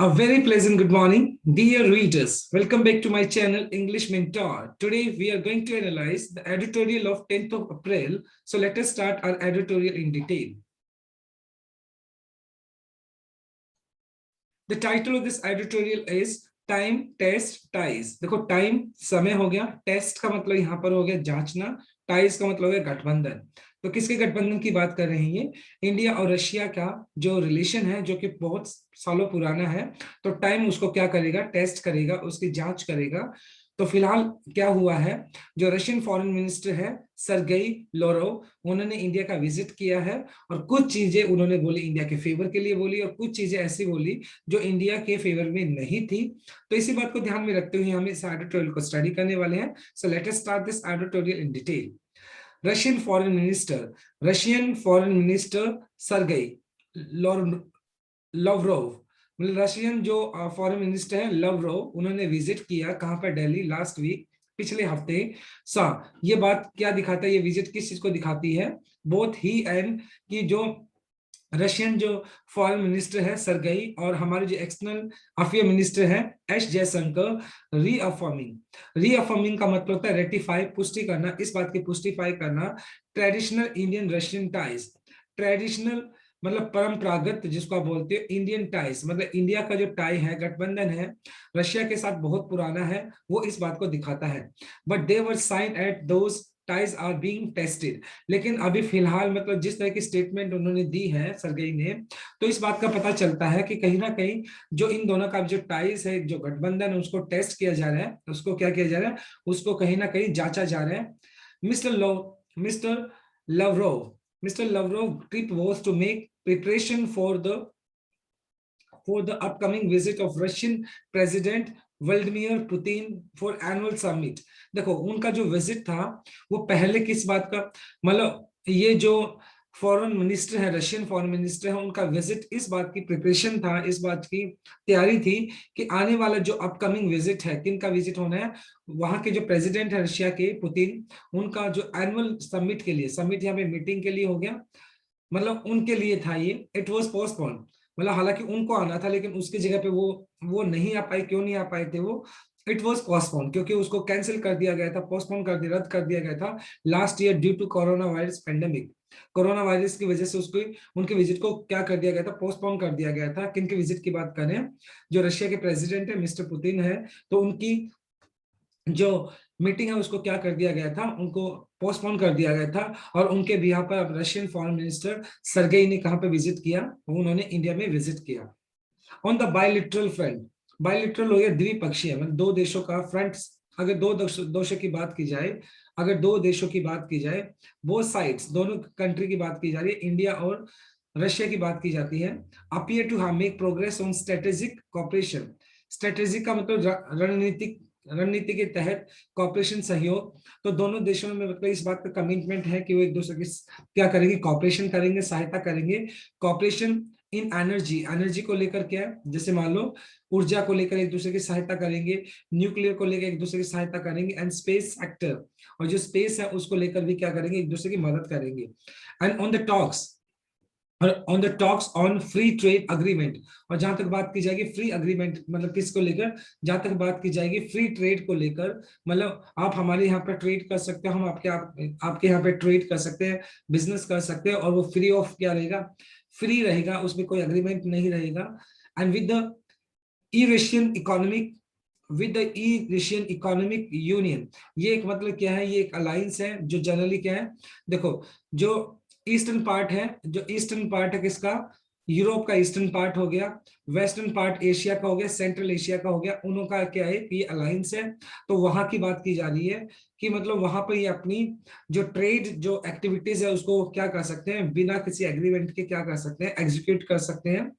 A very pleasant good morning, dear readers. Welcome back to my channel, English Mentor. Today we are going to analyze the editorial of 10th of April. So let us start our editorial in detail. The title of this editorial is Time, Test, Ties. देखो time समय हो गया, test का मतलब यहाँ पर हो गया जांचना, टाइज का मतलब है गठबंधन। तो किसके गठबंधन की बात कर रहे हैं ये? इंडिया और रशिया का जो रिलेशन है, जो कि बहुत सालों पुराना है। तो टाइम उसको क्या करेगा? टेस्ट करेगा, उसकी जांच करेगा। तो फिलहाल क्या हुआ है, जो रशियन फॉरेन मिनिस्टर है सरगेई लोरोव, उन्होंने इंडिया का विजिट किया है और कुछ चीजें उन्होंने बोली, इंडिया के फेवर के लिए बोली और कुछ चीजें ऐसी बोली जो इंडिया के फेवर में नहीं थी। तो इसी बात को ध्यान में रखते हुए हम इस एडिटोरियल को स्टडी करने वाले हैं। So let us start this editorial in detail. Russian foreign minister Sergei Lavrov, मतलब रशियन जो फॉरेन मिनिस्टर है लवरोव, उन्होंने विजिट किया कहां पर? दिल्ली, लास्ट वीक, पिछले हफ्ते। ये बात क्या दिखाता है? ये विजिट किस चीज को दिखाती है? बोथ ही एंड की जो रशियन जो फॉरेन मिनिस्टर है सरगेई और हमारे जो एक्सटर्नल अफेयर मिनिस्टर है एस जयशंकर, रीअफर्मिंग का मतलब होता है रेटिफाई, पुष्टि करना, इस बात की पुष्टिफाई करना traditional Indian Russian ties. Traditional मतलब परंपरागत, जिसको आप बोलते हो इंडियन टाइज, मतलब इंडिया का जो टाई है, गठबंधन है रशिया के साथ बहुत पुराना है, वो इस बात को दिखाता है। But they were sign at those ties are being tested। लेकिन अभी फिलहाल मतलब जिस तरह की स्टेटमेंट उन्होंने दी है सरगेई ने, तो इस बात का पता चलता है कि कहीं ना कहीं जो इन दोनों का जो टाइज है, जो गठबंधन है, उसको टेस्ट किया जा रहा है, उसको क्या किया जा रहा है, उसको कहीं ना कहीं जांचा जा रहा है। Mister mister Lavrov trip was to make preparation for the upcoming visit of Russian President Vladimir Putin for annual summit. देखो उनका जो विजिट था वो पहले किस बात का, मतलब ये जो फॉरेन मिनिस्टर है, रशियन फॉरेन मिनिस्टर है, उनका विजिट इस बात की प्रिपरेशन था, इस बात की तैयारी थी कि आने वाला जो अपकमिंग विजिट है, किन का विजिट होना है? वहां के जो प्रेसिडेंट है रशिया के, पुतिन, उनका जो एनुअल समिट के लिए, समिट यहाँ पे मीटिंग के लिए हो गया, मतलब उनके लिए था ये। इट वॉज पोस्टपोन, मतलब हालांकि उनको आना था लेकिन उसकी जगह पे वो नहीं आ पाए। क्यों नहीं आ पाए थे वो? इट वॉज पोस्टपोन, क्योंकि उसको कैंसिल कर दिया गया था, पोस्टपोन कर दिया, रद्द कर दिया गया था last year due to corona virus pandemic. Corona virus की वजह से उसको, उनके विजिट को क्या कर दिया गया था? पोस्टपोन कर दिया गया था। किनके विजिट की बात करें? जो रशिया के प्रेसिडेंट है मिस्टर पुतिन है, तो उनकी जो मीटिंग है उसको क्या कर दिया गया था? उनको पोस्टपोन कर दिया गया था। और उनके बिहार पर रशियन फॉरेन मिनिस्टर सरगेई ने कहां पे विजिट किया? उन्होंने इंडिया में विजिट किया। ऑन द बायलिटरल फ्रंट, बायलिटरल हो गया द्विपक्षीय, मतलब दो देशों का फ्रंट। अगर दो देशों की बात की जाए, अगर दो देशों की बात की जाए, बोथ साइड्स, दोनों कंट्री की बात की जा रही है, इंडिया और रशिया की बात की जाती है। Appear to have make progress on strategic cooperation. Strategic का मतलब रणनीति के तहत कॉपरेशन, सहयोग। तो दोनों देशों में मतलब इस बात का कमिटमेंट है कि वो एक दूसरे की क्या करेंगे? कॉपरेशन करेंगे, सहायता करेंगे। कॉपरेशन इन एनर्जी, एनर्जी को लेकर क्या है? जैसे मान लो ऊर्जा को लेकर एक दूसरे की सहायता करेंगे, न्यूक्लियर को लेकर एक दूसरे की सहायता करेंगे, एंड स्पेस सेक्टर, और जो स्पेस है उसको लेकर भी क्या करेंगे? एक दूसरे की मदद करेंगे। And on the talks on free trade agreement. और जहां तक बात की जाएगी फ्री अग्रीमेंट, मतलब किसको लेकर? जहां तक बात की जाएगी फ्री ट्रेड को लेकर, मतलब आप हमारे यहाँ पर ट्रेड कर सकते हो, हम आपके यहाँ पे ट्रेड कर सकते हैं, बिजनेस कर सकते हैं, और वो फ्री ऑफ क्या रहेगा? फ्री रहेगा, उसमें कोई अग्रीमेंट नहीं रहेगा। And with the Eurasian economic economic union, ये एक मतलब क्या है? ये एक अलायंस है जो जनरली क्या है? देखो जो ईस्टर्न पार्ट है, जो ईस्टर्न पार्ट है किसका? यूरोप का ईस्टर्न पार्ट हो गया, वेस्टर्न पार्ट एशिया का हो गया, सेंट्रल एशिया का हो गया, उनों का क्या है? ये अलायंस है। तो वहां की बात की जा रही है कि मतलब वहां पर ये अपनी जो ट्रेड जो एक्टिविटीज है उसको क्या कर सकते हैं? बिना किसी एग्रीमेंट के क्या कर सकते हैं? एग्जीक्यूट कर सकते हैं,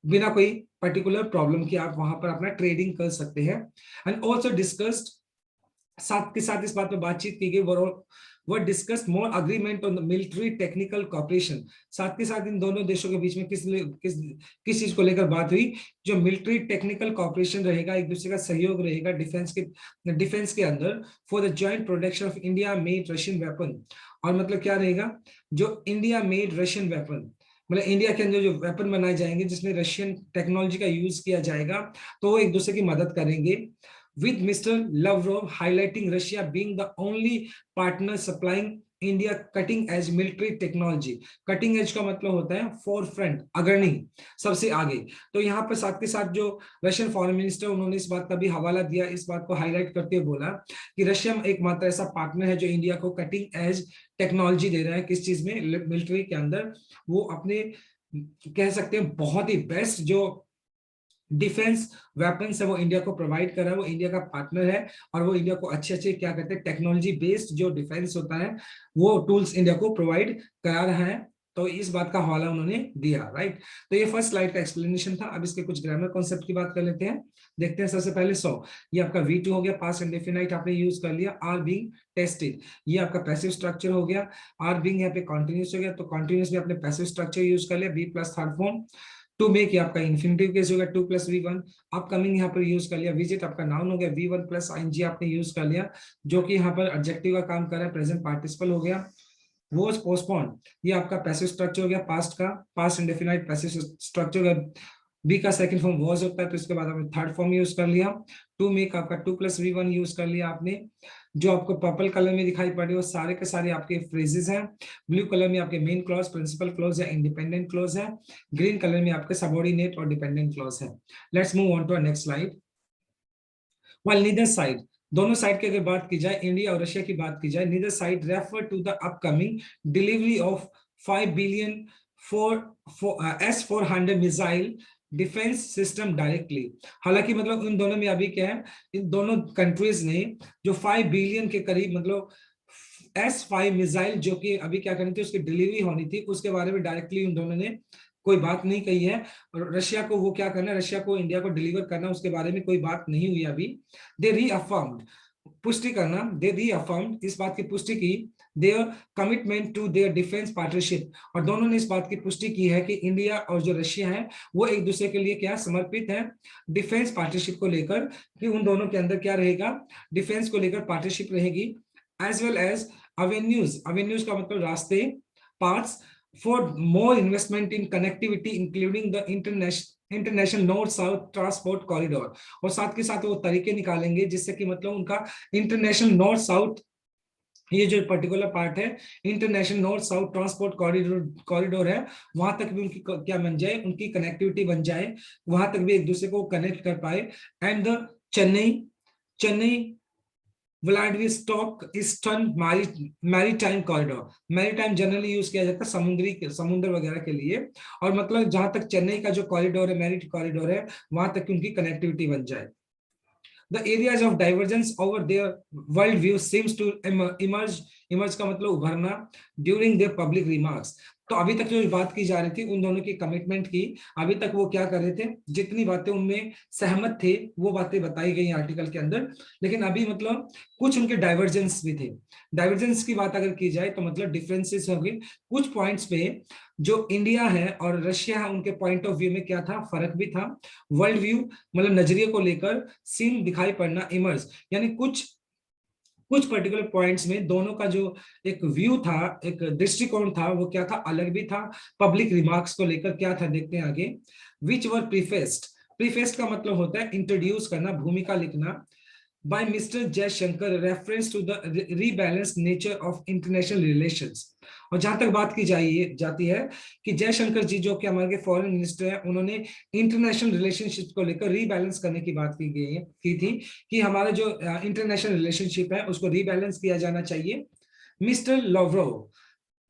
बिना कोई पर्टिकुलर प्रॉब्लम की आप वहां पर अपना ट्रेडिंग कर सकते हैं। एंड ऑल्सो डिस्कस्ड, साथ के साथ इस बात पे बातचीत की गई, वो discuss more agreement on the military technical corporation. साथ के साथ इन दोनों देशों के बीच में किस चीज को लेकर बात हुई? जो मिलिट्री टेक्निकल कॉपरेशन रहेगा, एक दूसरे का सहयोग रहेगा डिफेंस के अंदर, for the joint production of India made Russian weapon. और मतलब क्या रहेगा? जो इंडिया मेड रशियन वेपन, मतलब इंडिया के अंदर जो वेपन बनाए जाएंगे जिसमें रशियन टेक्नोलॉजी का यूज किया जाएगा, तो वो एक दूसरे की मदद करेंगे। With mister Lavrov highlighting Russia being the only partner supplying India cutting edge military technology. Cutting edge का मतलब होता है फोर फ्रंट, अग्रणी, सबसे आगे। तो यहाँ पर साथ के साथ जो रशियन फॉरेन मिनिस्टर उन्होंने इस बात का भी हवाला दिया, इस बात को हाईलाइट करते हुए बोला कि रशिया एकमात्र ऐसा पार्टनर है जो इंडिया को कटिंग एज टेक्नोलॉजी दे रहा है। किस चीज में? मिलिट्री के अंदर। वो अपने कह सकते हैं बहुत ही बेस्ट जो डिफेंस वेपन्स है वो इंडिया को प्रोवाइड कर रहा है, वो इंडिया का पार्टनर है, और वो इंडिया को अच्छे अच्छे क्या कहते हैं टेक्नोलॉजी बेस्ड जो डिफेंस होता है वो टूल्स इंडिया को प्रोवाइड करा रहा है। तो इस बात का हवाला उन्होंने दिया, राइट। तो ये फर्स्ट स्लाइड का एक्सप्लेनेशन था। अब इसके कुछ ग्रामर कॉन्सेप्ट की बात कर लेते हैं। देखते हैं सबसे पहले ये आपका V2 हो गया, पास्ट इंडेफिनाइट आपने यूज कर लिया। आर बीइंग टेस्टेड, ये आपका पैसिव स्ट्रक्चर हो गया। आर बीइंग यहाँ पे कॉन्टिन्यूस हो गया, तो कॉन्टिन्यूस में आपने पैसिव स्ट्रक्चर यूज कर लिया, B plus third form. To make आपका इन्फिनिटिव केस हो गया, 2+V1। अपकमिंग यहाँ पर यूज कर लिया। विजिट आपका नाउन हो गया, V1 प्लस ing आपने यूज कर लिया, जो कि यहाँ पर एडजेक्टिव का काम कर रहा है, प्रेजेंट पार्टिसिपल हो गया। वॉज पोस्टपोन, ये आपका पैसिव स्ट्रक्चर हो गया, पास्ट का, पास्ट इंडेफिनाइट पैसिव स्ट्रक्चर हो गया। बी का सेकंड फॉर्म वॉज होता है, तो इसके बाद आपने थर्ड फॉर्म यूज कर लिया। टू मेक आपका 2+V1 यूज कर लिया आपने। जो आपको पर्पल कलर में दिखाई पड़ रही है वो सारे के सारे आपके फ्रेजेस हैं। ब्लू कलर में आपके मेन क्लॉज, प्रिंसिपल क्लॉज या इंडिपेंडेंट क्लॉज है। ग्रीन कलर में आपके सबऑर्डिनेट और डिपेंडेंट क्लॉज है। Let's move on to next slide. While neither side, दोनों साइड की अगर बात की जाए, इंडिया और रशिया की बात की जाए, neither side refer to the upcoming delivery of 5 billion for S-400 missile defence system directly. हालांकि मतलब इन दोनों में अभी क्या है, इन दोनों कंट्रीज ने जो 5 बिलियन के करीब मतलब S-5 मिसाइल जो कि अभी क्या करनी थी, उसकी डिलीवरी होनी थी, उसके बारे में डायरेक्टली उन दोनों ने कोई बात नहीं कही है। और रशिया को वो क्या करना है, रशिया को इंडिया को डिलीवर करना, उसके बारे में कोई बात नहीं हुई अभी। दे रीअफर्म्ड, पुष्टि करना, दे रीअफर्म्ड, इस बात की पुष्टि की, their commitment to their defence partnership, और दोनों ने इस बात की पुष्टि की है कि इंडिया और जो रशिया है वो एक दूसरे के लिए क्या समर्पित है, डिफेंस पार्टनरशिप को लेकर, कि उन दोनों के अंदर क्या रहेगा, डिफेंस को लेकर पार्टनरशिप रहेगी। As well as avenues, avenues का मतलब रास्ते, parts for more investment in connectivity including the international north south transport corridor, और साथ के साथ वो तरीके निकालेंगे जिससे कि मतलब उनका इंटरनेशनल नॉर्थ साउथ, ये जो पर्टिकुलर पार्ट है international north south transport corridor है, वहां तक भी उनकी क्या बन जाए, उनकी कनेक्टिविटी बन जाए, वहां तक भी एक दूसरे को कनेक्ट कर पाए। And the Chennai Chennai Vladivostok eastern maritime corridor, maritime generally use किया जाता है समुद्री समुद्र वगैरह के लिए, और मतलब जहां तक चेन्नई का जो कॉरिडोर है, मैरी कॉरिडोर है, वहां तक की उनकी कनेक्टिविटी बन जाए। The areas of divergence over their worldview seems to emerge का मतलब उभरना during their public remarks। तो अभी तक जो बात की जा रही थी उन दोनों की कमिटमेंट की, अभी तक वो क्या कर रहे थे, जितनी बातें उनमें सहमत थे वो बातें बताई गई आर्टिकल के अंदर, लेकिन अभी मतलब कुछ उनके डाइवर्जेंस भी थे। डाइवर्जेंस की बात अगर की जाए तो मतलब डिफरेंसेस होंगे कुछ पॉइंट्स पे, जो इंडिया है और रशिया है उनके पॉइंट ऑफ व्यू में क्या था, फर्क भी था। वर्ल्ड व्यू मतलब नजरिए को लेकर सीन दिखाई पड़ना, इमर्ज, यानी कुछ कुछ पर्टिकुलर पॉइंट्स में दोनों का जो एक व्यू था, एक दृष्टिकोण था, वो क्या था, अलग भी था। पब्लिक रिमार्क्स को लेकर क्या था, देखते हैं आगे। विच वर प्रीफेस्ड, प्रीफेस्ड का मतलब होता है इंट्रोड्यूस करना, भूमिका लिखना, by Mr. Jaishankar reference to the rebalanced nature of international relations। और जहां तक बात की जाती है कि जयशंकर जी जो कि हमारे फॉरेन मिनिस्टर हैं, उन्होंने इंटरनेशनल रिलेशनशिप को लेकर रीबैलेंस करने की बात की थी कि हमारा जो इंटरनेशनल रिलेशनशिप है उसको रीबैलेंस किया जाना चाहिए। मिस्टर लवरोव,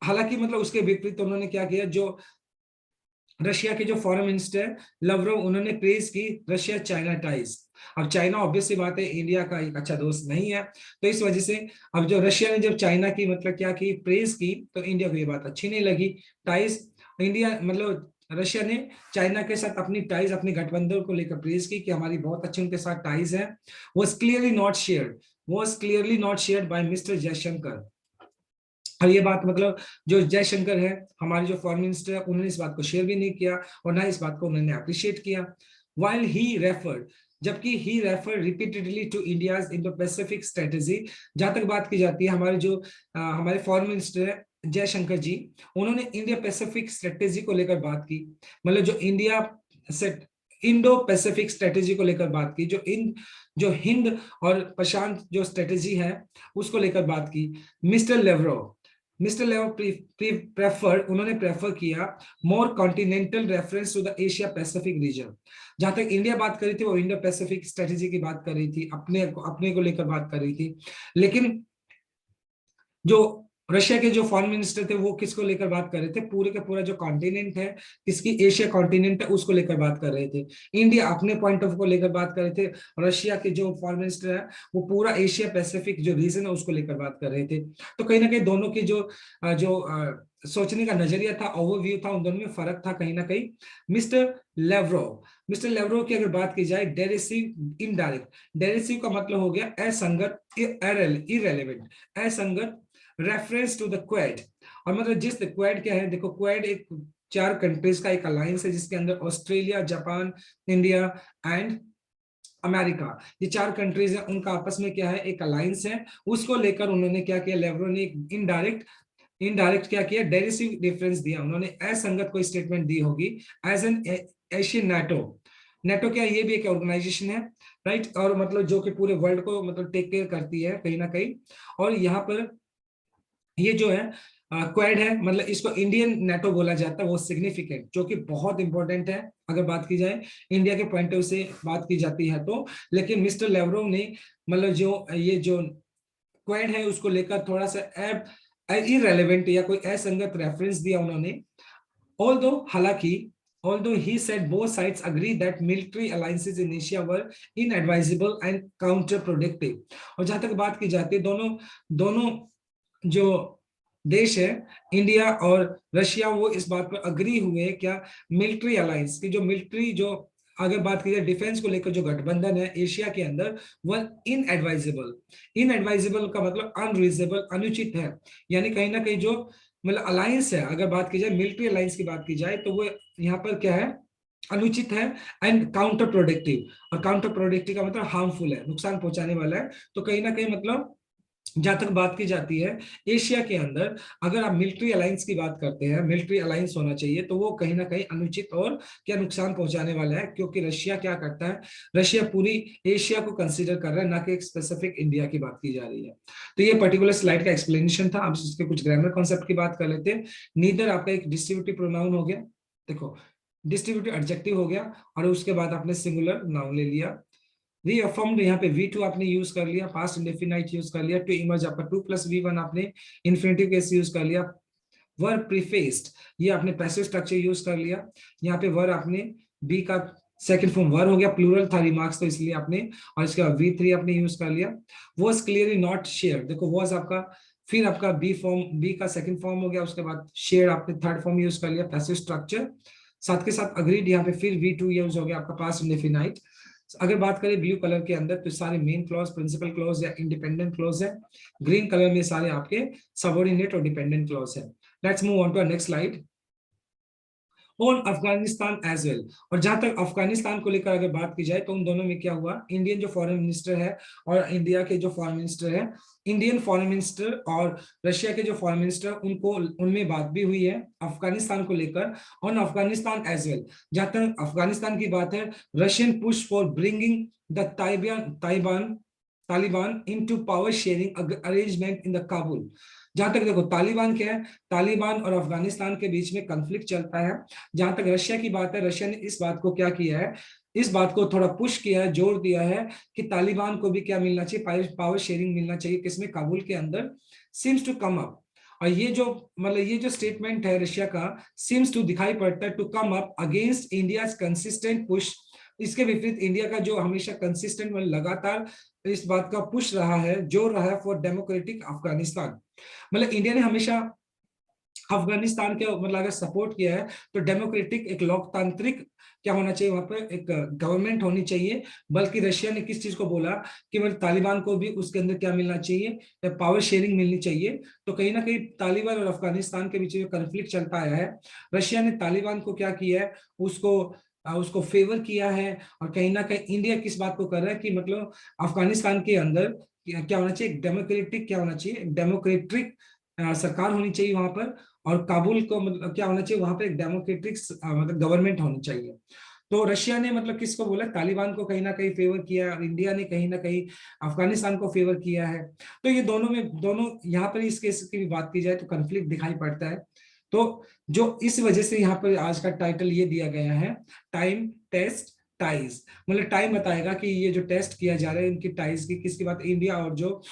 हालांकि मतलब उसके विपरीत उन्होंने क्या किया, जो रशिया के जो फॉरेन मिनिस्टर लवरोव, उन्होंने प्रेज की रशिया चाइना टाइज। अब चाइना ऑब्वियस सी बात है इंडिया का एक अच्छा दोस्त नहीं है, तो इस वजह से अब जो रशिया ने जब चाइना की मतलब क्या की प्रेज की, तो इंडिया को ये बात अच्छी नहीं लगी। टाइज, इंडिया मतलब रशिया ने चाइना के साथ अपनी टाइज, अपनी गठबंधन को लेकर प्रेज की कि हमारी बहुत अच्छी उनके साथ टाइज है। Was clearly not shared by mister Jaishankar. और ये बात मतलब जो जयशंकर है, हमारे जो फॉरेन मिनिस्टर है, उन्होंने इस बात को शेयर भी नहीं किया और ना इस बात को उन्होंने अप्रिशिएट किया। व्हाइल ही रेफर्ड, जबकि he refer repeatedly to India's Indo Pacific strategy. जहां तक बात की जाती है, हमारे जो हमारे फॉरेन मिनिस्टर है जयशंकर जी, उन्होंने इंडिया पैसिफिक स्ट्रेटेजी को लेकर बात की। मतलब जो India set Indo Pacific strategy को लेकर बात की, जो हिंद और प्रशांत जो स्ट्रेटेजी है उसको लेकर बात की। मिस्टर लेवरोव मिस्टर लेवरोव उन्होंने प्रेफर किया more continental reference to the Asia Pacific region. जहां तक इंडिया बात कर रही थी वो इंडो पैसिफिक स्ट्रेटेजी की बात कर रही थी, अपने को लेकर बात कर रही थी। लेकिन जो रशिया के जो फॉरेन मिनिस्टर थे वो किसको लेकर बात कर रहे थे, पूरे का पूरा जो कॉन्टिनेंट है, किसकी, एशिया कॉन्टिनेंट है, उसको लेकर बात कर रहे थे। इंडिया अपने पॉइंट ऑफ व्यू को लेकर बात कर रहे थे, रशिया के जो फॉरेन मिनिस्टर है वो पूरा एशिया पैसिफिक जो रीजन है उसको लेकर बात कर रहे थे। तो कहीं ना कहीं दोनों की सोचने का नजरिया था, ओवरव्यू था, उन दोनों में फर्क था कहीं ना कहीं। मिस्टर लेवरोव की अगर बात की जाए, डेरिसिव इनडायरेक्ट, डेरिसिव का मतलब हो गया असंगत, इरेलीवेंट, असंगत, रेफरेंस टू द क्वेड। और मतलब जिस क्वेड क्या है, देखो क्वेड एक 4 कंट्रीज का एक अलायंस है जिसके अंदर Australia, Japan, India and America, ये 4 कंट्रीज है, उनका आपस में क्या है, एक अलायंस है। उसको लेकर उन्होंने क्या किया, लेवरो ने इनडायरेक्ट क्या किया, डेरिसिव डिफरेंस दिया, उन्होंने असंगत कोई स्टेटमेंट दी होगी। As an Asian NATO, NATO क्या, ये भी एक ऑर्गेनाइजेशन है, राइट, और मतलब जो कि पूरे वर्ल्ड को मतलब टेक केयर करती है कहीं ना कहीं। और यहाँ पर ये जो है क्वेड है, मतलब इसको इंडियन नेटो बोला जाता है, वो सिग्निफिकेंट, जो कि बहुत इंपॉर्टेंट है अगर बात की जाए इंडिया के पॉइंट ऑफ व्यू से बात की जाती है तो। लेकिन मिस्टर लेवरोव ने मतलब जो क्वेड है उसको लेकर थोड़ा सा इरेलीवेंट या कोई असंगत रेफरेंस दिया उन्होंने। Although he said both sides agree that military alliances in Asia were inadvisable and counterproductive। और जहां तक बात की जाती है, दोनों दोनों जो देश है, इंडिया और रशिया, वो इस बात पर अग्री हुए क्या, मिलिट्री अलायंस की जो मिलिट्री जो अगर बात की जाए डिफेंस को लेकर जो गठबंधन है एशिया के अंदर, वह इनएडवाइजेबल का मतलब अनरीजनेबल, अनुचित है। यानी कहीं ना कहीं जो मतलब अलायंस है, अगर बात की जाए मिलिट्री अलायंस की बात की जाए तो वो यहाँ पर क्या है, अनुचित है एंड काउंटर प्रोडक्टिव। और काउंटर प्रोडक्टिव का मतलब हार्मफुल है, नुकसान पहुंचाने वाला है। तो कहीं ना कहीं मतलब जहां तक बात की जाती है एशिया के अंदर, अगर आप मिलिट्री अलायंस की बात करते हैं, मिलिट्री अलायंस होना चाहिए, तो वो कहीं ना कहीं अनुचित और क्या नुकसान पहुंचाने वाला है, क्योंकि रशिया क्या करता है, रशिया पूरी एशिया को कंसीडर कर रहा है, ना कि एक स्पेसिफिक इंडिया की बात की जा रही है। तो ये पर्टिकुलर स्लाइड का एक्सप्लेनेशन था। अब इसके कुछ ग्रामर कॉन्सेप्ट की बात कर लेते हैं। नीदर आपका एक डिस्ट्रीब्यूटिव प्रोनाउन हो गया, देखो डिस्ट्रीब्यूटिव एडजेक्टिव हो गया, और उसके बाद आपने सिंगुलर नाउन ले लिया। रीअफर्म्ड, यहाँ पे V2 आपने यूज कर लिया, पास्ट इंडेफिनाइट यूज कर लिया, टू इमर्ज आपका 2+V1 आपने इन्फिनिटिव केस यूज कर लिया। वर्ब प्रीफेस्ड, ये आपने पैसिव स्ट्रक्चर यूज कर लिया। यहाँ पे वर्ब आपने बी का सेकंड फॉर्म वर्ब हो गया, प्लूरल था रिमार्क्स तो इसलिए आपने, और इसके बाद V3 आपने यूज कर लिया। वॉज क्लियरली नॉट शेयर, देखो वॉज आपका, फिर आपका बी का सेकंड फॉर्म हो गया, उसके बाद शेयर आपने थर्ड फॉर्म यूज कर लिया, पैसिव स्ट्रक्चर। साथ के साथ अग्रीड, यहाँ पे फिर V2 यूज हो गया आपका पास्ट इंडेफिनाइट। अगर बात करें ब्लू कलर के अंदर तो सारे मेन क्लॉज, प्रिंसिपल क्लॉज या इंडिपेंडेंट क्लॉज है। ग्रीन कलर में सारे आपके सबऑर्डिनेट और डिपेंडेंट क्लॉज है। Let's move on to next slide on Afghanistan as well. और जहां तक अफगानिस्तान को लेकर अगर बात की जाए तो उन दोनों में क्या हुआ, इंडियन जो फॉरेन मिनिस्टर है और इंडिया के जो फॉरेन मिनिस्टर है, इंडियन फॉरेन मिनिस्टर और रशिया के जो फॉरेन मिनिस्टर, उनको उनमें बात भी हुई है अफगानिस्तान को लेकर, ऑन अफगानिस्तान एज वेल। जहां तक अफगानिस्तान की बात है, Russian push for bringing the Taliban into power sharing arrangement in the Kabul. जहां तक देखो तालिबान क्या है, तालिबान और अफगानिस्तान के बीच में कन्फ्लिक्ट चलता है। जहां तक रशिया की बात है, रशिया ने इस बात को क्या किया है, इस बात को थोड़ा पुश किया है, जोर दिया है कि तालिबान को भी क्या मिलना चाहिए, पावर शेयरिंग मिलना चाहिए, किसमें, काबुल के अंदर। सीम्स टू कम अप, और ये जो स्टेटमेंट है रशिया का, सीम्स टू दिखाई पड़ता है to come up against India consistent push. इसके विपरीत इंडिया का जो हमेशा कंसिस्टेंट मतलब लगातार इस बात का पुश रहा है, जोर रहा है फॉर डेमोक्रेटिक अफगानिस्तान। मतलब इंडिया ने हमेशा अफगानिस्तान के मतलब अगर सपोर्ट किया है तो डेमोक्रेटिक, एक लोकतांत्रिक क्या होना चाहिए, वहां पर एक गवर्नमेंट होनी चाहिए। बल्कि रशिया ने किस चीज को बोला कि मतलब तालिबान को भी उसके अंदर क्या मिलना चाहिए, पावर शेयरिंग मिलनी चाहिए। तो कहीं ना कहीं तालिबान और अफगानिस्तान के बीच जो कंफ्लिक्ट चलता आया है, रशिया ने तालिबान को क्या किया है, उसको फेवर किया है। और कहीं ना कहीं इंडिया किस बात को कर रहा है कि मतलब अफगानिस्तान के अंदर क्या होना चाहिए, डेमोक्रेटिक क्या होना चाहिए, डेमोक्रेटिक सरकार होनी चाहिए वहां पर, और काबुल को मतलब क्या होना चाहिए वहां पर, एक डेमोक्रेटिक मतलब गवर्नमेंट होनी चाहिए। तो रशिया ने मतलब किसको बोला, तालिबान को कहीं ना कहीं फेवर किया, और इंडिया ने कहीं ना कहीं अफगानिस्तान को फेवर किया है। तो ये दोनों में, दोनों यहाँ पर इस केस की भी बात की जाए तो कंफ्लिक्ट दिखाई पड़ता है। तो जो इस वजह से यहाँ पर आज का टाइटल ये दिया गया है, टाइम टेस्ट टाइज। मतलब टाइम बताएगा कि ये जो टेस्ट किया जा रहा है इनकी टाइज की, किसकी बात, इंडिया और जो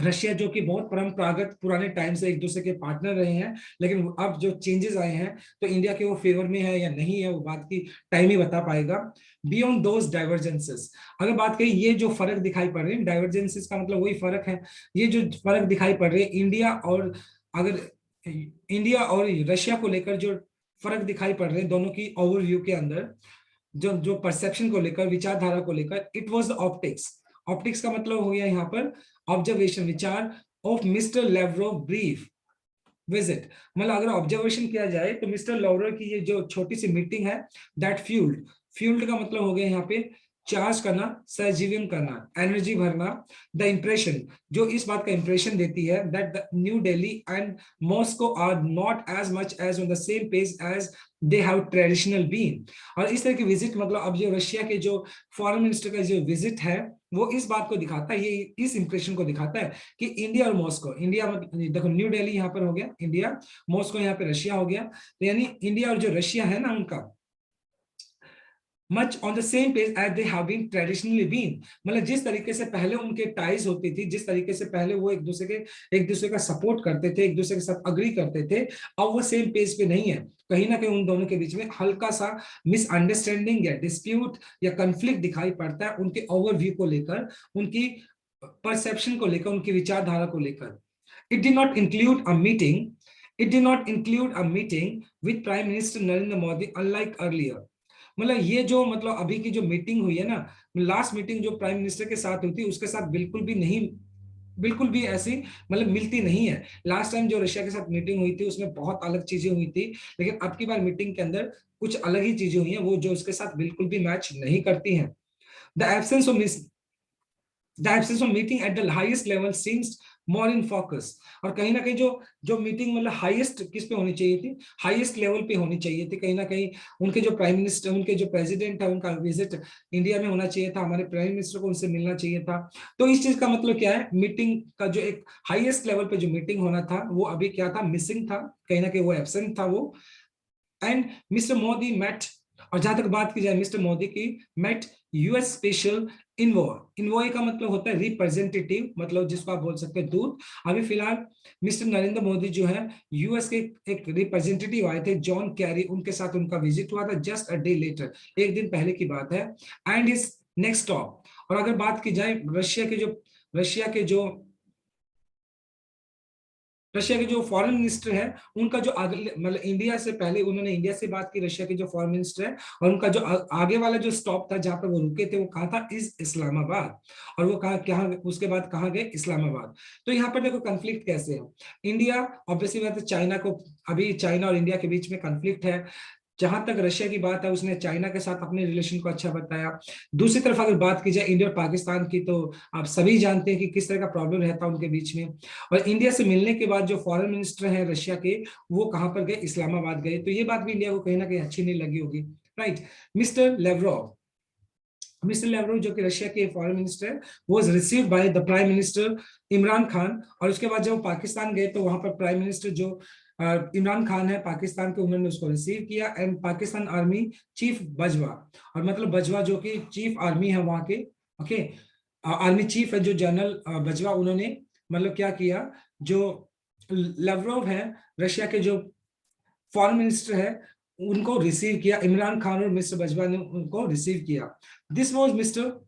रशिया, जो कि बहुत परंपरागत पुराने टाइम से एक दूसरे के पार्टनर रहे हैं, लेकिन अब जो चेंजेस आए हैं तो इंडिया के वो फेवर में है या नहीं है, वो बात की टाइम ही बता पाएगा। बियॉन्ड दोज डाइवर्जेंसेस, अगर बात करें ये जो फर्क दिखाई पड़ रहे हैं, डाइवर्जेंसेस का मतलब वही फर्क है, ये जो फर्क दिखाई पड़ रहे हैं इंडिया और, अगर इंडिया और रशिया को लेकर जो फर्क दिखाई पड़ रहे हैं दोनों की ओवरव्यू के अंदर, जो जो परसेप्शन को लेकर, विचारधारा को लेकर, it was the optics. Optics का मतलब हो गया यहाँ पर ऑब्जर्वेशन, विचार of mister Lavrov brief visit. मतलब अगर ऑब्जर्वेशन किया जाए तो मिस्टर लेवरोव की ये जो छोटी सी मीटिंग है, दैट फ्यूल्ड, फ्यूल्ड का मतलब हो गया यहाँ पे चार्ज करना, सजीवन करना, एनर्जी भरना, द इंप्रेशन, जो इस बात का इंप्रेशन देती है that the new Delhi and Moscow are not as much as on the same page as they have traditional been. और इस तरह की विजिट, मतलब अब जो रशिया के जो फॉरेन मिनिस्टर का जो विजिट है वो इस बात को दिखाता है, ये इस इंप्रेशन को दिखाता है कि इंडिया और मॉस्को, इंडिया मतलब देखो न्यू दिल्ली यहाँ पर हो गया इंडिया, मॉस्को यहाँ पे रशिया हो गया, तो यानी इंडिया और जो रशिया है ना उनका much on the same page as they have been traditionally been. मतलब जिस तरीके से पहले उनके टाइज होती थी, जिस तरीके से पहले वो एक दूसरे का सपोर्ट करते थे, एक दूसरे के साथ अग्री करते थे, अब वो सेम पेज पे नहीं है। कहीं ना कहीं उन दोनों के बीच में हल्का सा मिसअंडरस्टैंडिंग या डिस्प्यूट या कंफ्लिक्ट दिखाई पड़ता है, उनके ओवरव्यू को लेकर, उनकी परसेप्शन को लेकर, उनकी विचारधारा को लेकर। It did not include a meeting, it did not include a meeting with Prime Minister Narendra Modi unlike earlier। मतलब ये जो मतलब अभी की जो मीटिंग हुई है ना, लास्ट मीटिंग जो प्राइम मिनिस्टर के साथ हुई थी उसके साथ बिल्कुल भी नहीं, बिल्कुल भी ऐसी मतलब मिलती नहीं है। लास्ट टाइम जो रशिया के साथ मीटिंग हुई थी उसमें बहुत अलग चीजें हुई थी, लेकिन अब की बार मीटिंग के अंदर कुछ अलग ही चीजें हुई हैं, वो जो उसके साथ बिल्कुल भी मैच नहीं करती हैं। The absence of the absence of meeting at the highest level seems more in focus। और कहीं ना कहीं जो जो मीटिंग मतलब हाईएस्ट किस पे होनी चाहिए थी, हाईएस्ट लेवल पे होनी चाहिए थी, कहीं ना कहीं उनके जो प्राइम मिनिस्टर, उनके जो प्रेसिडेंट है, उनका विजिट इंडिया में होना चाहिए था, हमारे प्राइम मिनिस्टर को उनसे मिलना चाहिए था। तो इस चीज का मतलब क्या है, मीटिंग का जो एक हाईएस्ट लेवल पे जो मीटिंग होना था वो अभी क्या था, मिसिंग था, कहीं ना कहीं वो एब्सेंट था वो। एंड मिस्टर मोदी मेट, और जहां तक बात की जाए मिस्टर मोदी की, met US special envoy, envoy का मतलब होता है रिप्रेजेंटेटिव, मतलब जिसको आप बोल सकते हैं दूत। अभी फिलहाल मिस्टर नरेंद्र मोदी जो है यूएस के एक रिप्रेजेंटेटिव आए थे जॉन कैरी, उनके साथ उनका विजिट हुआ था जस्ट अ डे लेटर, एक दिन पहले की बात है। And is next stop. और अगर बात की जाए रशिया के जो फॉरेन मिनिस्टर है, उनका जो अगले मतलब इंडिया से पहले उन्होंने इंडिया से बात की, रशिया के जो फॉरेन मिनिस्टर है, और उनका जो आगे वाला जो स्टॉप था जहां पर वो रुके थे वो कहा था इस इस्लामाबाद। और वो कहा क्या, उसके बाद कहाँ गए, इस्लामाबाद। तो यहाँ पर देखो कंफ्लिक्ट कैसे है, इंडिया ऑब्वियसली बात है चाइना को, अभी चाइना और इंडिया के बीच में कंफ्लिक्ट है। जहां तक रशिया की बात है उसने चाइना के साथ अपने रिलेशन को अच्छा बताया। दूसरी तरफ अगर बात की जाए इंडिया और पाकिस्तान की, तो आप सभी जानते हैं कि किस तरह का प्रॉब्लम रहता है उनके बीच में। और इंडिया से मिलने के बाद जो फॉरेन मिनिस्टर हैं रशिया के, वो कहां पर गए, इस्लामाबाद गए। तो ये बात भी इंडिया को कहीं ना कहीं अच्छी नहीं लगी होगी, right. Mister Lavrov, mister Lavrov जो कि रशिया के foreign minister was received by the prime minister Imran Khan. और उसके बाद जब वो पाकिस्तान गए तो वहां पर प्राइम मिनिस्टर जो इमरान खान है पाकिस्तान के, उन्होंने उसको रिसीव किया। एंड पाकिस्तान आर्मी चीफ बजवा, और मतलब बजवा जो कि चीफ आर्मी है वहां के, ओके, आर्मी चीफ है जो जनरल बजवा, उन्होंने मतलब क्या किया, जो लेवरोव है रशिया के जो फॉरेन मिनिस्टर है उनको रिसीव किया, इमरान खान और मिस्टर बजवा ने उनको रिसीव किया। This was mister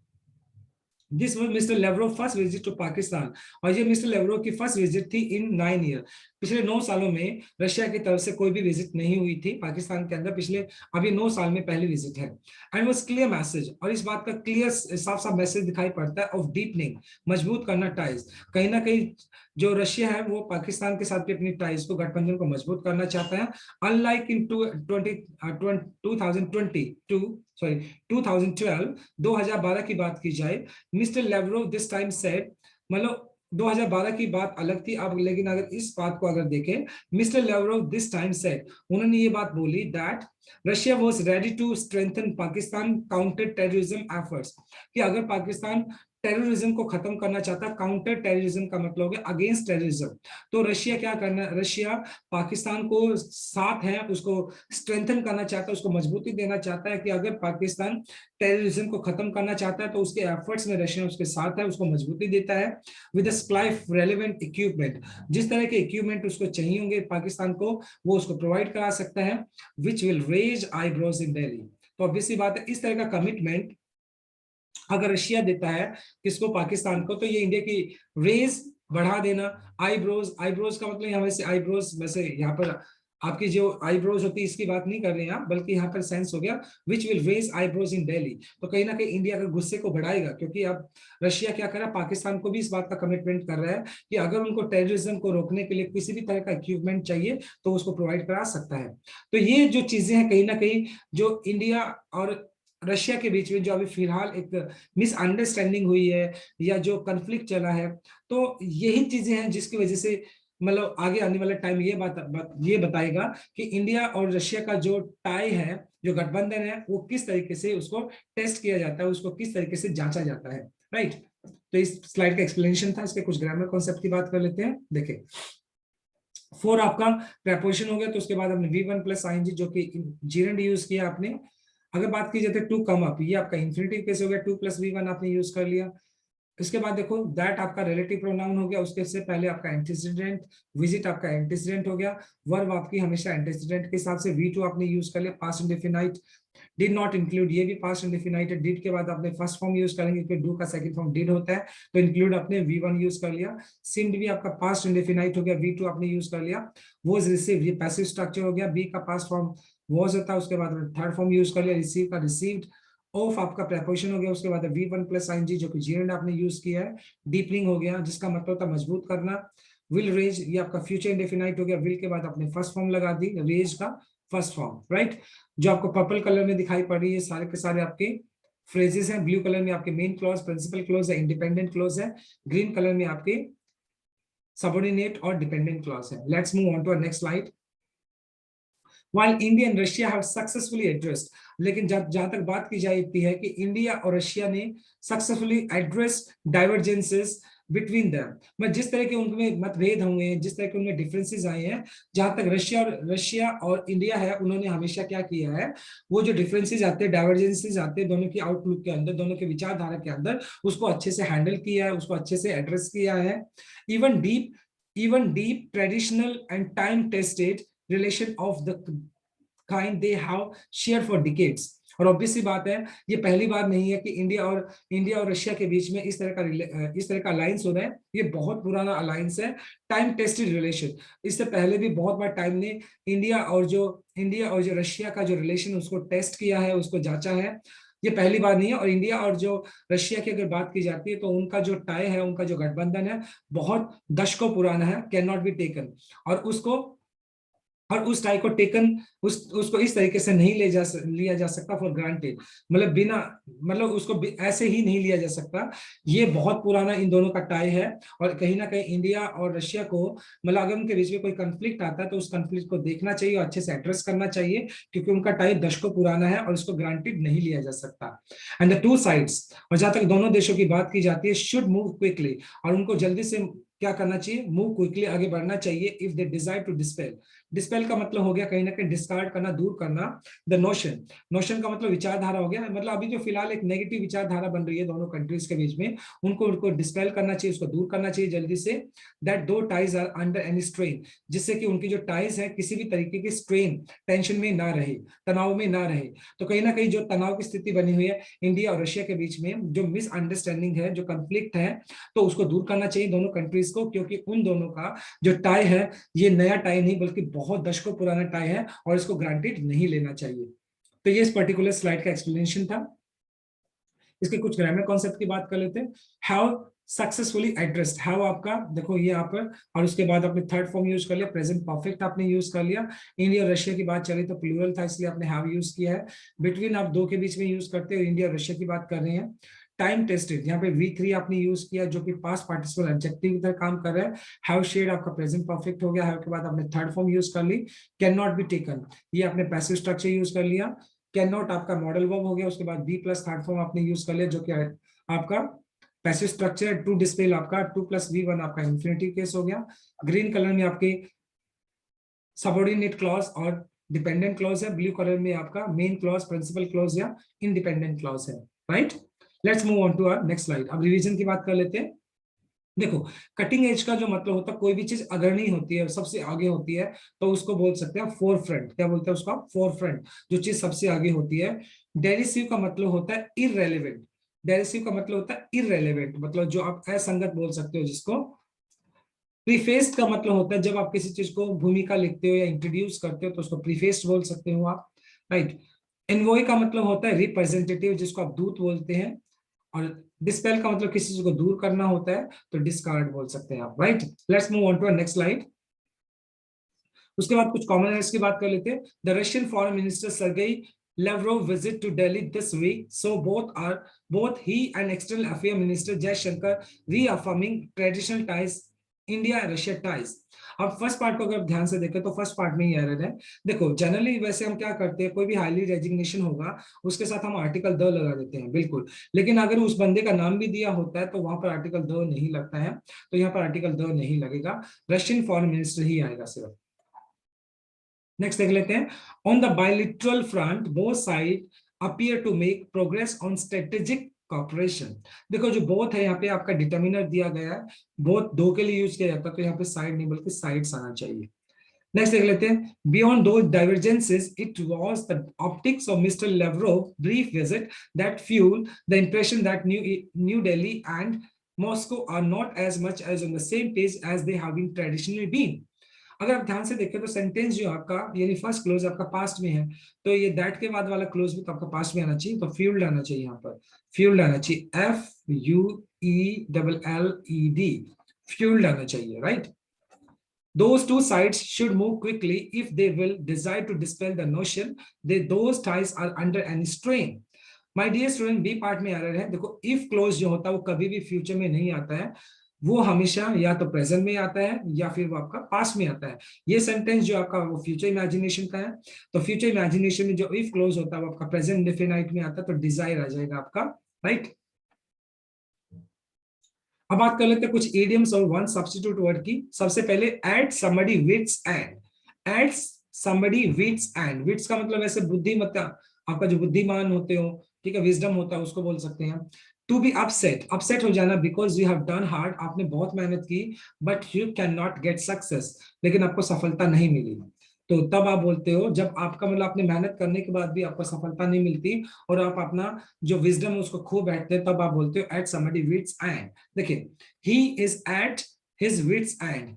this was mister Lavrov first visit to Pakistan. और ये मिस्टर लेवरोव की फर्स्ट विजिट थी इन 9 ईयर। पिछले 9 सालों में रशिया की तरफ से कोई भी विजिट नहीं हुई थी पाकिस्तान के अंदर, पिछले अभी 9 साल में पहली विजिट है। एंड वॉज क्लियर मैसेज, और इस बात का क्लियर साफ साफ मैसेज दिखाई पड़ता है ऑफ डीपनिंग, मजबूत करना टाइज। कहीं ना कहीं जो रशिया है वो पाकिस्तान के साथ भी अपनी टाइज को, गठबंधन को मजबूत करना चाहता है। अनलाइक इन 2022 सॉरी 2012 की बात की जाए, mister Lavrov this time said, मतलब 2012 की बात अलग थी अब, लेकिन अगर इस बात को अगर देखें, mister Lavrov this time said, उन्होंने ये बात बोली that Russia was ready to strengthen Pakistan counter terrorism efforts, कि अगर पाकिस्तान टेररिज्म को खत्म करना चाहता, काउंटर टेररिज्म का मतलब हो गया अगेंस्ट टेररिज्म, तो रशिया क्या करना, रशिया पाकिस्तान को साथ है, उसको स्ट्रेंथन करना चाहता है, उसको मजबूती देना चाहता है कि अगर पाकिस्तान टेररिज्म को खत्म करना चाहता है तो उसके एफर्ट्स में रशिया उसके साथ है, उसको मजबूती देता है विद सप्लाई रेलेवेंट इक्विपमेंट, जिस तरह के इक्विपमेंट उसको चाहिए होंगे पाकिस्तान को, वो उसको प्रोवाइड करा सकता है, विच विल रेज आईब्रोज इन दिल्ली। तो ऑब्वियसली बात है, इस तरह का कमिटमेंट अगर रशिया देता है किसको, पाकिस्तान को, तो ये इंडिया की रेज बढ़ा देना। आईब्रोज, आईब्रोज का मतलब यहाँ वैसे आईब्रोज, वैसे यहाँ पर आपकी जो आईब्रोज होती है इसकी बात नहीं कर रहे हैं आप, बल्कि यहाँ पर सेंस हो गया विच विल रेज आईब्रोज इन दिल्ली, तो कहीं ना कहीं इंडिया के गुस्से को बढ़ाएगा, क्योंकि अब रशिया क्या कर रहा है, पाकिस्तान को भी इस बात का कमिटमेंट कर रहा है कि अगर उनको टेररिज्म को रोकने के लिए किसी भी तरह का इक्विपमेंट चाहिए तो उसको प्रोवाइड करा सकता है। तो ये जो चीजें हैं कहीं ना कहीं जो इंडिया और रशिया के बीच में जो अभी फिलहाल एक मिसअंडरस्टैंडिंग हुई है या जो कन्फ्लिक्ट चला है, तो यही चीजें हैं जिसकी वजह से मतलब आगे आने वाला टाइम ये बताएगा कि इंडिया और रशिया का जो टाई है, जो गठबंधन है, वो किस तरीके से उसको टेस्ट किया जाता है, उसको किस तरीके से जांचा जाता है। राइट, तो इस स्लाइड का एक्सप्लेनेशन था, इसके कुछ ग्रामर कॉन्सेप्ट की बात कर लेते हैं। देखें, फोर आपका प्रेपोजिशन हो गया, तो उसके बाद हमने V1 प्लस आईएनजी जो कि जीरेंड यूज किया आपने। अगर बात की जाए टू कम अप, ये आपका इंफिनिटिव केस हो गया, 2 + V1 आपने यूज कर लिया। इसके बाद देखो दैट आपका रिलेटिव प्रोनाउन हो गया, उसके से पहले आपका एंटीसीडेंट, विजिट आपका एंटीसीडेंट हो गया, वर्ब आपकी हमेशा एंटीसीडेंट के हिसाब से V2 आपने यूज कर लिया, past indefinite, did not include, ये भी पास्ट इंडेफिनाइट है, डिड के बाद आपने फर्स्ट फॉर्म यूज करेंगे क्योंकि डू का सेकंड फॉर्म डिड होता है, तो इंक्लूड आपने V1 यूज कर लिया। सिम्ड भी आपका पास्ट इंडेफिनाइट हो गया, V2 आपने यूज कर लिया। वाज रिसीव्ड, ये पैसिव स्ट्रक्चर हो गया, बी का पास्ट फॉर्म वाज होता है, उसके बाद थर्ड फॉर्म यूज कर लिया, रिसीव का रिसीव्ड। ऑफ आपका प्रेपोजिशन हो गया, उसके बाद V1 प्लस आईएनजी जो कि जीरेंड आपने यूज किया है। डीपनिंग हो गया जिसका मतलब था मजबूत करना। विल रेज, ये आपका फ्यूचर इंडेफिनाइट हो गया, विल के बाद आपने फर्स्ट फॉर्म लगा दी, रेज का फर्स्ट फॉर्म। राइट, जो आपको पर्पल कलर में दिखाई पड़ रही है सारे के सारे आपके फ्रेजेस हैं। ब्लू कलर में आपके मेन क्लॉज, प्रिंसिपल क्लॉज है, इंडिपेंडेंट क्लॉज है। ग्रीन कलर में आपके सबऑर्डिनेट और डिपेंडेंट क्लॉज है। Let's move on to next slide. While India and Russia have successfully addressed, लेकिन जहां तक बात की जाती है कि इंडिया और रशिया ने successfully address divergences between them, मैं जिस तरह के उनमें मतभेद हुए हैं, जिस तरह के उनमें डिफरेंसेस आए हैं, जहां तक रशिया और इंडिया है, उन्होंने हमेशा क्या किया है, वो जो डिफरेंसेस आते हैं, डाइवर्जेंसेस आते हैं दोनों की आउटलुक के अंदर, दोनों के विचारधारा के अंदर, उसको अच्छे से हैंडल किया है, उसको अच्छे से एड्रेस किया है। Even deep traditional and time tested relation of the kind they have share for decades. और ऑब्वियसली बात है, ये पहली बार नहीं है कि इंडिया और रशिया के बीच में इस तरह का अलायंस हो रहा है, ये बहुत पुराना अलायंस है, टाइम टेस्टेड रिलेशन। इससे पहले भी बहुत बार टाइम ने इंडिया और जो रशिया का जो रिलेशन उसको टेस्ट किया है, उसको जांचा है, ये पहली बार नहीं है। और इंडिया और जो रशिया की अगर बात की जाती है तो उनका जो टाई है, उनका जो गठबंधन है, बहुत दशकों पुराना है, कैन नॉट बी टेकन। और उस टाई को टेकन उसको इस तरीके से नहीं लिया जा सकता फॉर ग्रांटेड, मतलब बिना मतलब उसको ऐसे ही नहीं लिया जा सकता। ये बहुत पुराना इन दोनों का टाई है, और कहीं ना कहीं इंडिया और रशिया को मतलब अगर उनके बीच में कोई कंफ्लिक्ट आता है तो उस कंफ्लिक्ट को देखना चाहिए और अच्छे से एड्रेस करना चाहिए, क्योंकि उनका टाई दशकों पुराना है और इसको ग्रांटेड नहीं लिया जा सकता। एंड द टू साइड्स, और जहां तक दोनों देशों की बात की जाती है, शुड मूव क्विकली, और उनको जल्दी से क्या करना चाहिए, मूव क्विकली, आगे बढ़ना चाहिए। If they desire to dispel का मतलब हो गया कहीं ना कहीं डिस्कार्ड करना, दूर करना। द नोशन का मतलब विचारधारा हो गया, मतलब अभी जो फिलहाल एक नेगेटिव विचारधारा बन रही है दोनों कंट्रीज के बीच में, उनको डिस्पेल करना चाहिए, उसको दूर करना चाहिए जल्दी से। That those ties are under any strain, जिससे कि उनकी जो टाइज है किसी भी तरीके की स्ट्रेन, टेंशन में ना रहे, तनाव में ना रहे। तो कहीं ना कहीं जो तनाव की स्थिति बनी हुई है इंडिया और रशिया के बीच में, जो मिसअंडरस्टैंडिंग है, जो कंफ्लिक्ट है, तो उसको दूर करना चाहिए दोनों कंट्रीज को, क्योंकि उन दोनों का जो टाई है, ये नया टाई नहीं बल्कि बहुत दशकों पुराना टाई है, और इसको ग्रांटेड नहीं लेना चाहिए। तो ये इस पर्टिकुलर स्लाइड का एक्सप्लेनेशन था। इसके कुछ ग्रामर कॉन्सेप्ट की बात कर लेते हैं। हैव सक्सेसफुली एड्रेस्ड, हैव आपका देखो ये यहाँ पर, और उसके बाद आपने थर्ड फॉर्म यूज कर लिया, प्रेजेंट परफेक्ट आपने यूज कर लिया। इंडिया और रशिया की बात चली तो प्लूरल था, इसलिए आपने हैव यूज किया है। बिटवीन आप दो के बीच में यूज करते हो, इंडिया और रशिया की बात कर रहे हैं। टाइम टेस्टेड, यहाँ पे V3 आपने यूज किया जो कि पास्ट पार्टिसिपल एडजेक्टिव की तरह काम कर रहा है। हैव शेयर्ड आपका प्रेजेंट परफेक्ट हो गया, हैव के बाद आपने थर्ड फॉर्म यूज कर ली। कैन नॉट बी टेकन, ये आपने पैसिव स्ट्रक्चर यूज कर लिया। कैन नॉट आपका मॉडल वर्ब हो गया, उसके बाद बी प्लस थर्ड फॉर्म आपने यूज कर लिया जो कि आपका पैसिव स्ट्रक्चर। टू डिस्प्ले आपका 2+V1 आपका इंफिनिटिव केस हो गया। ग्रीन कलर में आपके सबऑर्डिनेट क्लॉज और डिपेंडेंट क्लॉज है, ब्लू कलर में आपका मेन क्लॉज, प्रिंसिपल क्लॉज या इंडिपेंडेंट क्लॉज है, right. Let's move on to our next slide. अब रिवीजन की बात कर लेते हैं। देखो, कटिंग एज का जो मतलब होता है, कोई भी चीज अग्रणी होती है, सबसे आगे होती है, तो उसको बोल सकते हैं फोर फ्रंट। क्या बोलते हैं उसका? फोर फ्रंट, जो चीज सबसे आगे होती है। डेरिसिव का मतलब होता है इररेलेवेंट। डेरिसिव का मतलब होता है इररेलेवेंट, मतलब जो आप असंगत बोल सकते हो जिसको। प्रीफेस्ड का मतलब होता है जब आप किसी चीज को भूमिका लिखते हो या इंट्रोड्यूस करते हो तो उसको प्रीफेस्ड बोल सकते हो आप, राइट। एनवॉय का मतलब होता है रिप्रेजेंटेटिव, जिसको आप दूत बोलते हैं। और डिस्पेल का मतलब किसी चीज को दूर करना होता है, तो डिस्कार्ड बोल सकते हैं आप, right. Let's move on to next slide. उसके बाद कुछ कॉमन एरर्स की बात कर लेते हैं। The Russian foreign minister Sergei Lavrov visit to Delhi this week, so both he and External Affairs Minister Jay Shankar reaffirming traditional ties, India-Russia ties. अब first part को अगर ध्यान से देखें तो फर्स्ट पार्ट में ही एरर है। देखो, जनरली वैसे हम क्या करते हैं, कोई भी हाईली रेजिग्नेशन होगा उसके साथ हम आर्टिकल द लगा देते हैं, बिल्कुल। लेकिन अगर उस बंदे का नाम भी दिया होता है तो वहां पर आर्टिकल द नहीं लगता है, तो यहाँ पर आर्टिकल द नहीं लगेगा, रशियन फॉरेन मिनिस्टर ही आएगा सिर्फ। नेक्स्ट देख लेते हैं। On the bilateral front both side appear to make progress on strategic cooperation. देखो, जो बोथ है यहाँ पे आपका डिटर्मिनर दिया गया है, बोथ दो के लिए यूज किया जाता है, तो यहाँ पे साइड नहीं बल्कि साइड्स आना चाहिए। नेक्स्ट देख लेते हैं। Beyond those divergences it was the optics of mister Lavrov brief visit that fuel the impression that New Delhi and Moscow are not as much as on the same page as they have been traditionally been. अगर आप ध्यान से देखें तो sentence जो आपका यानी first close आपका पास्ट में है, तो ये दैट के बाद वाला क्लोज भी तो आपका पास्ट में आना चाहिए, तो फ्यूल्ड आना चाहिए, यहाँ पर फ्यूल्ड आना चाहिए, FUELLED, फ्यूल्ड आना चाहिए, right. Those two sides should move quickly if they will desire to dispel the notion that those ties are under any strain. My dear student, B part में error है। देखो, if close जो होता है वो कभी भी फ्यूचर में नहीं आता है, वो हमेशा या तो प्रेजेंट में आता है या फिर वो आपका पास्ट में आता है। ये सेंटेंस जो आपका वो फ्यूचर इमेजिनेशन का है, तो फ्यूचर इमेजिनेशन में जो इफ क्लोज होता है वो आपका प्रेजेंट इंडेफिनाइट में आता है, तो डिजायर आ जाएगा आपका, राइट। अब बात कर लेते हैं कुछ इडियम्स और वन सब्स्टिट्यूट वर्ड की। सबसे पहले at somebody wits end. At somebody wits end, wits का मतलब ऐसे बुद्धिमत्ता, आपका जो बुद्धिमान होते हो, ठीक है, विजडम होता है, उसको बोल सकते हैं। टू बी अपसेट, अपसेट हो जाना, because you have done hard, आपने बहुत मेहनत की, but you can not get success, लेकिन आपको सफलता नहीं मिली, तो तब आप बोलते हो जब आपका मतलब आपने मेहनत करने के बाद भी आपको सफलता नहीं मिलती और आप अपना जो विजडम है उसको खो बैठते हैं, तब आप बोलते हो एट समबडी विट्स एंड। देखिए, he is at his wits end,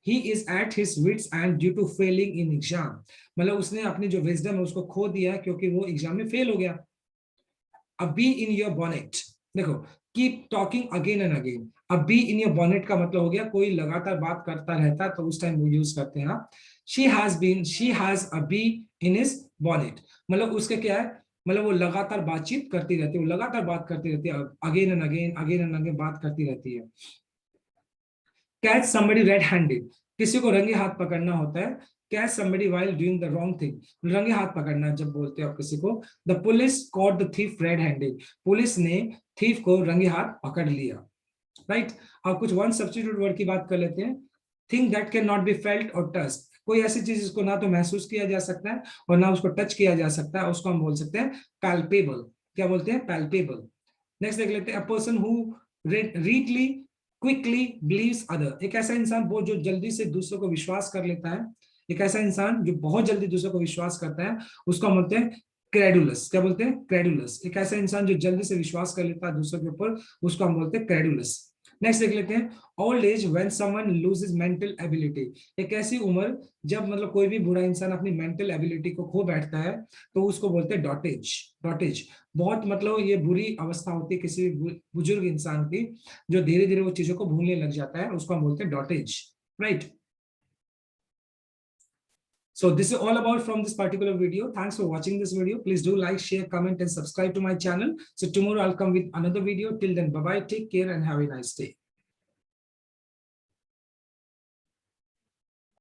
he is at his wits end due to failing in exam, मतलब उसने अपनी जो विजडम है उसको खो दिया क्योंकि वो एग्जाम में फेल हो गया। अब बी इन योर बॉनेट, देखो, keep talking again and again. अब बी इन योर बॉनेट का मतलब हो गया कोई लगातार बात करता रहता है, तो उस टाइम वो यूज करते हैं। She has a be in his bonnet, मतलब उसके क्या है, मतलब वो लगातार बातचीत करती रहती है, वो लगातार बात करती रहती है, again and again, again and again बात करती रहती है। कैच समबडी रेड हैंडेड, किसी को रंगे हाथ पकड़ना होता है। Catch somebody while doing the wrong thing, रंगे हाथ पकड़ना जब बोलते हो आप किसी को। The police caught the thief red handed, police ने थीफ को रंगे हाथ पकड़ लिया, राइट। अब कुछ वन सब्स्टिट्यूट वर्ड की बात कर लेते हैं। Thing that can not be felt और टच, कोई ऐसी चीज जिसको ना तो महसूस किया जा सकता है और ना उसको टच किया जा सकता है, उसको हम बोल सकते हैं पैल्पेबल। क्या बोलते हैं? पैल्पेबल। नेक्स्ट देख लेते हैं। A person who readily quickly believes other, एक ऐसा इंसान वो जो जल्दी से दूसरों को विश्वास कर लेता है, एक ऐसा इंसान जो बहुत जल्दी दूसरों को विश्वास करता है, उसको हम बोलते हैं क्रेडुलस। क्या बोलते हैं? क्रेडुलस। एक ऐसा इंसान जो जल्दी से विश्वास कर लेता है दूसरों के ऊपर, उसको हम बोलते हैं क्रेडुलस। नेक्स्ट देख लेते हैं। Old age when someone loses mental ability, एक ऐसी उम्र जब मतलब कोई भी बूढ़ा इंसान अपनी मेंटल एबिलिटी को खो बैठता है, तो उसको बोलते हैं डॉटेज। डॉटेज बहुत मतलब ये बुरी अवस्था होती है किसी बुजुर्ग इंसान की, जो धीरे धीरे वो चीजों को भूलने लग जाता है, उसको हम बोलते हैं डॉटेज, right. So this is all about from this particular video. Thanks for watching this video. Please do like, share, comment, and subscribe to my channel. So tomorrow I'll come with another video. Till then, bye bye, take care, and have a nice day.